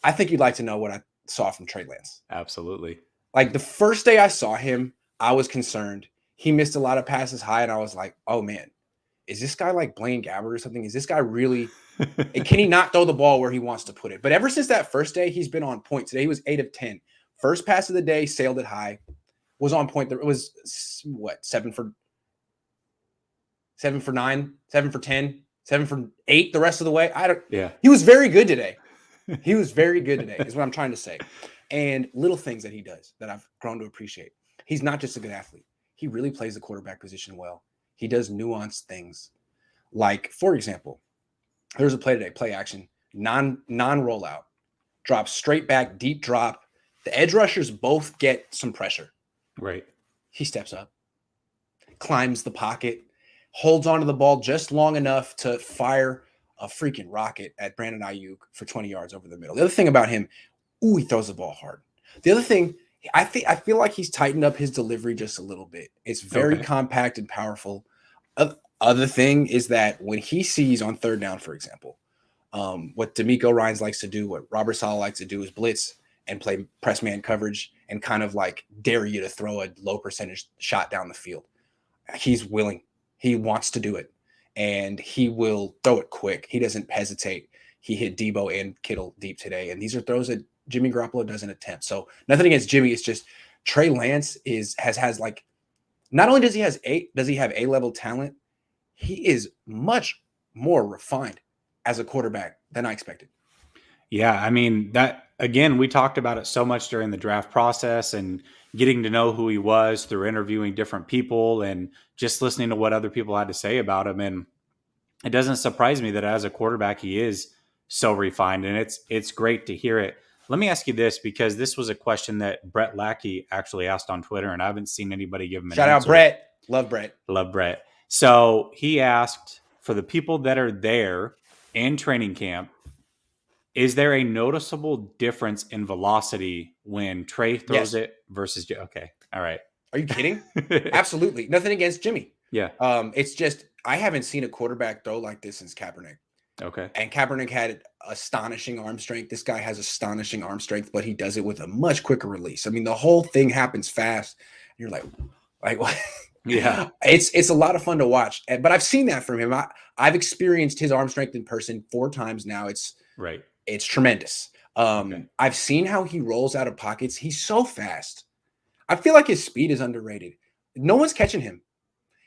I think you'd like to know what I saw from Trey Lance. Absolutely. Like the first day I saw him, I was concerned. He missed a lot of passes high, and I was like, oh man, is this guy like Blaine Gabbert or something? Is this guy really – can he not throw the ball where he wants to put it? But ever since that first day, he's been on point. Today he was 8 of 10. First pass of the day, sailed it high, was on point. It was, 7 for 9, 7 for 10, 7 for 8 the rest of the way. He was very good today. He was very good today is what I'm trying to say. And little things that he does that I've grown to appreciate. He's not just a good athlete. He really plays the quarterback position well. He does nuanced things. Like, for example, there's a play today, play action, non-rollout, drop straight back, deep drop. The edge rushers both get some pressure. Right. He steps up, climbs the pocket, holds onto the ball just long enough to fire a freaking rocket at Brandon Ayuk for 20 yards over the middle. The other thing about him, he throws the ball hard. The other thing, I feel like he's tightened up his delivery just a little bit. It's very compact and powerful. Other thing is that when he sees on third down, for example, what D'Amico Ryans likes to do, what Robert Saleh likes to do is blitz and play press man coverage and kind of like dare you to throw a low percentage shot down the field. He's willing. He wants to do it. And he will throw it quick. He doesn't hesitate. He hit Debo and Kittle deep today. And these are throws that Jimmy Garoppolo doesn't attempt. So nothing against Jimmy. It's just Trey Lance has like, not only does he have A-level talent, he is much more refined as a quarterback than I expected. Yeah, I mean, that again, we talked about it so much during the draft process and getting to know who he was through interviewing different people and just listening to what other people had to say about him. And it doesn't surprise me that as a quarterback, he is so refined, and it's great to hear it. Let me ask you this, because this was a question that Brett Lackey actually asked on Twitter, and I haven't seen anybody give him an answer. Shout out Brett. Love Brett. Love Brett. So he asked, for the people that are there in training camp, is there a noticeable difference in velocity when Trey throws it versus – okay, all right. Are you kidding? Absolutely. Nothing against Jimmy. Yeah. It's just I haven't seen a quarterback throw like this since Kaepernick. Okay. And Kaepernick had astonishing arm strength. This guy has astonishing arm strength, but he does it with a much quicker release. I mean, the whole thing happens fast. You're like what? Yeah. It's a lot of fun to watch. But I've seen that from him. I've experienced his arm strength in person 4 times now. It's right. It's tremendous. I've seen how he rolls out of pockets. He's so fast. I feel like his speed is underrated. No one's catching him.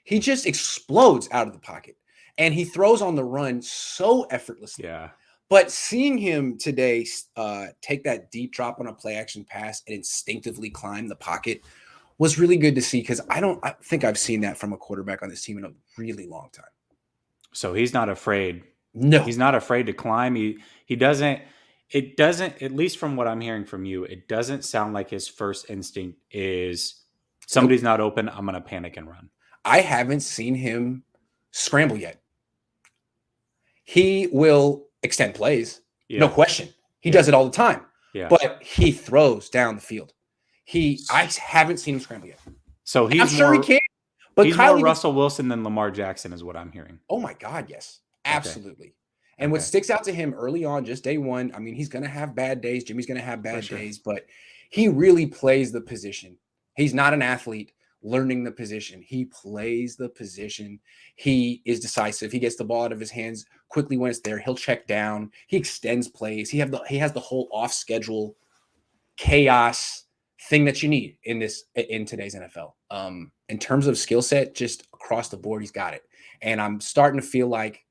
He just explodes out of the pocket. And he throws on the run so effortlessly. Yeah. But seeing him today take that deep drop on a play action pass and instinctively climb the pocket was really good to see, because I think I've seen that from a quarterback on this team in a really long time. So he's not afraid. No. He's not afraid to climb. He doesn't – it doesn't – at least from what I'm hearing from you, it doesn't sound like his first instinct is somebody's not open, I'm going to panic and run. I haven't seen him scramble yet. He will extend plays, no question. He does it all the time. Yeah. But he throws down the field. I haven't seen him scramble yet. So he's I'm sure he can. But he's more Russell Wilson than Lamar Jackson is what I'm hearing. Oh my God, yes. Absolutely. Okay. And what sticks out to him early on, just day one, I mean, he's going to have bad days. Jimmy's going to have bad days, but he really plays the position. He's not an athlete learning the position. He plays the position. He is decisive. He gets the ball out of his hands quickly when it's there. He'll check down. He extends plays. He has the whole off-schedule chaos thing that you need in today's NFL. In terms of skill set, just across the board, he's got it. And I'm starting to feel like,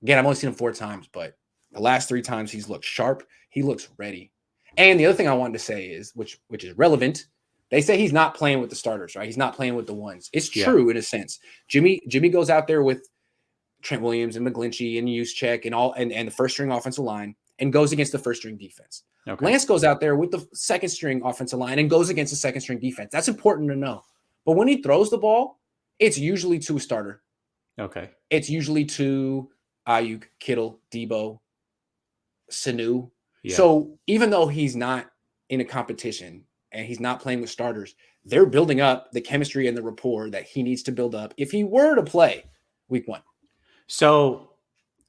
again, I've only seen him 4 times, but the last 3 times he's looked sharp. He looks ready. And the other thing I wanted to say is, which is relevant, they say he's not playing with the starters, right? He's not playing with the ones. It's true in a sense. Jimmy goes out there with Trent Williams and McGlinchey and Juszczyk and the first string offensive line and goes against the first string defense. Okay. Lance goes out there with the second string offensive line and goes against the second string defense. That's important to know. But when he throws the ball, it's usually to a starter. Okay. It's usually to Ayuk, Kittle, Debo, Sanu. Yeah. So even though he's not in a competition and he's not playing with starters, they're building up the chemistry and the rapport that he needs to build up if he were to play week 1. So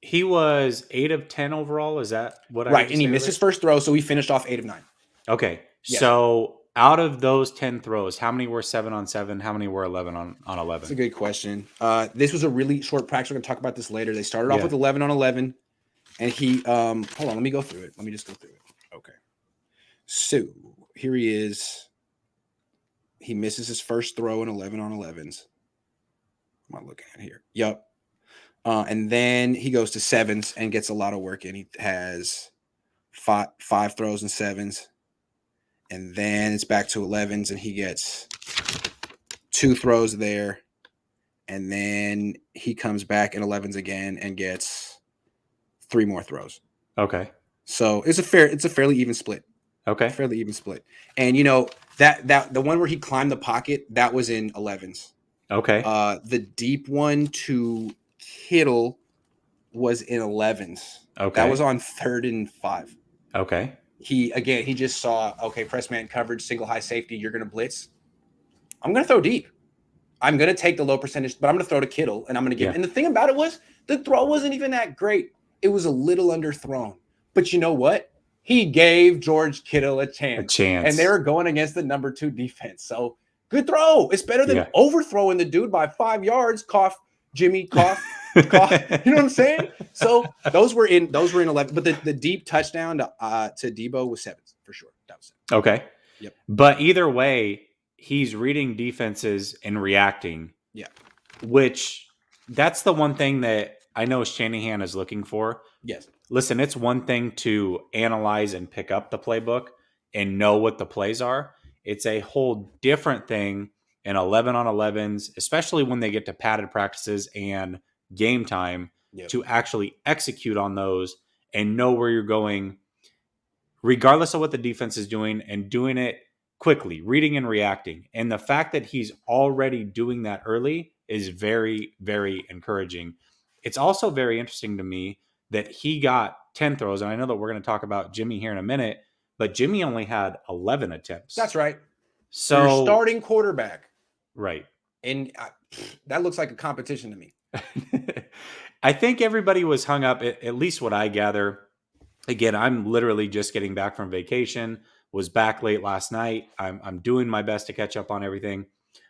He was 8 of 10 overall. Is that what I heard Right. you And he say missed his earlier? first throw, so he finished off 8 of 9. Okay. Yes. So out of those 10 throws, how many were 7 on 7? How many were 11 on That's a 11? good question. This was a really short practice. We're going to talk about this later. They started off Yeah. with 11 on 11. And he, hold on, let me go through it. Let me just go through it. Okay. So here he is. He misses his first throw in 11 on 11s. What am I looking at here? Yep. And then he goes to sevens and gets a lot of work in. He has five throws and sevens. And then it's back to 11s and he gets 2 throws there. And then he comes back in 11s again and gets 3 more throws. Okay. So it's a fairly even split. Okay. Fairly even split. And you know, that the one where he climbed the pocket, that was in 11s. Okay. The deep one to Kittle was in 11s. Okay. That was on 3rd and 5. Okay. He just saw, okay, press man coverage, single high safety, you're going to blitz. I'm going to throw deep. I'm going to take the low percentage, but I'm going to throw to Kittle, and I'm going to give. Yeah. And the thing about it was the throw wasn't even that great. It was a little underthrown. But you know what? He gave George Kittle a chance. And they were going against the number 2 defense. So good throw. It's better than overthrowing the dude by 5 yards. Cough, Jimmy, cough. Cough. You know what I'm saying? So those were in 11. But the deep touchdown to Debo was 7s for sure. That was 7. Okay. Yep. But either way, he's reading defenses and reacting. Yeah. Which that's the one thing that I know Shanahan is looking for. Yes. Listen, it's one thing to analyze and pick up the playbook and know what the plays are. It's a whole different thing in 11 on 11s, especially when they get to padded practices and game time, to actually execute on those and know where you're going, regardless of what the defense is doing, and doing it quickly, reading and reacting. And the fact that he's already doing that early is very, very encouraging. It's also very interesting to me that he got 10 throws. And I know that we're going to talk about Jimmy here in a minute, but Jimmy only had 11 attempts. That's right. So your starting quarterback. Right. And that looks like a competition to me. I think everybody was hung up, at least what I gather. Again, I'm literally just getting back from vacation, was back late last night. I'm doing my best to catch up on everything.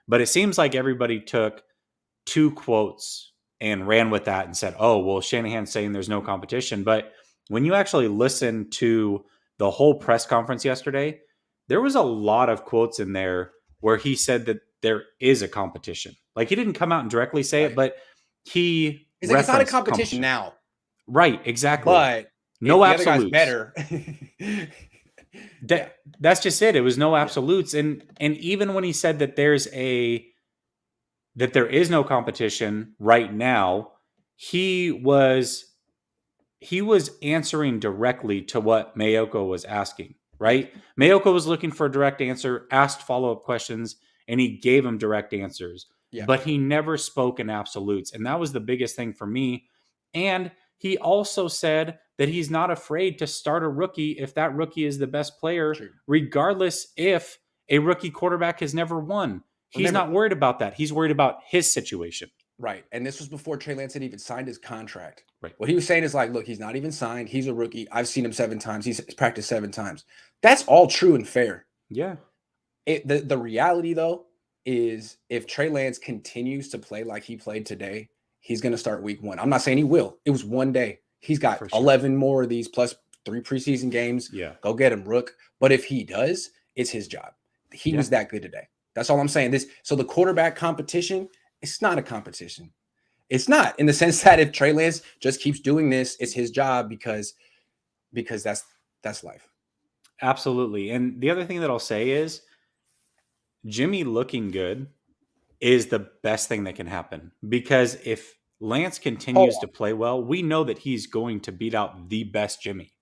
But it seems like everybody took 2 quotes and ran with that and said, oh, well, Shanahan's saying there's no competition. But when you actually listen to the whole press conference yesterday, there was a lot of quotes in there where he said that there is a competition. Like, he didn't come out and directly say it, but he it's not a competition now. Right, exactly. But no if absolutes. The other guy's better. That's just it. It was no absolutes. Yeah. And even when he said that there is no competition right now, he was answering directly to what Mayoko was asking, right? Mayoko was looking for a direct answer, asked follow-up questions, and he gave him direct answers. Yeah. But he never spoke in absolutes. And that was the biggest thing for me. And he also said that he's not afraid to start a rookie if that rookie is the best player, regardless if a rookie quarterback has never won. He's not worried about that. He's worried about his situation. Right. And this was before Trey Lance had even signed his contract. Right. What he was saying is like, look, he's not even signed. He's a rookie. I've seen him 7 times. He's practiced 7 times. That's all true and fair. Yeah. The reality, though, is if Trey Lance continues to play like he played today, he's going to start week 1. I'm not saying he will. It was one day. He's got 11 more of these plus 3 preseason games. Yeah. Go get him, Rook. But if he does, it's his job. He was that good today. That's all I'm saying. So the quarterback competition, it's not a competition. It's not, in the sense that if Trey Lance just keeps doing this, it's his job because that's life. Absolutely. And the other thing that I'll say is Jimmy looking good is the best thing that can happen, because if Lance continues to play well, we know that he's going to beat out the best Jimmy.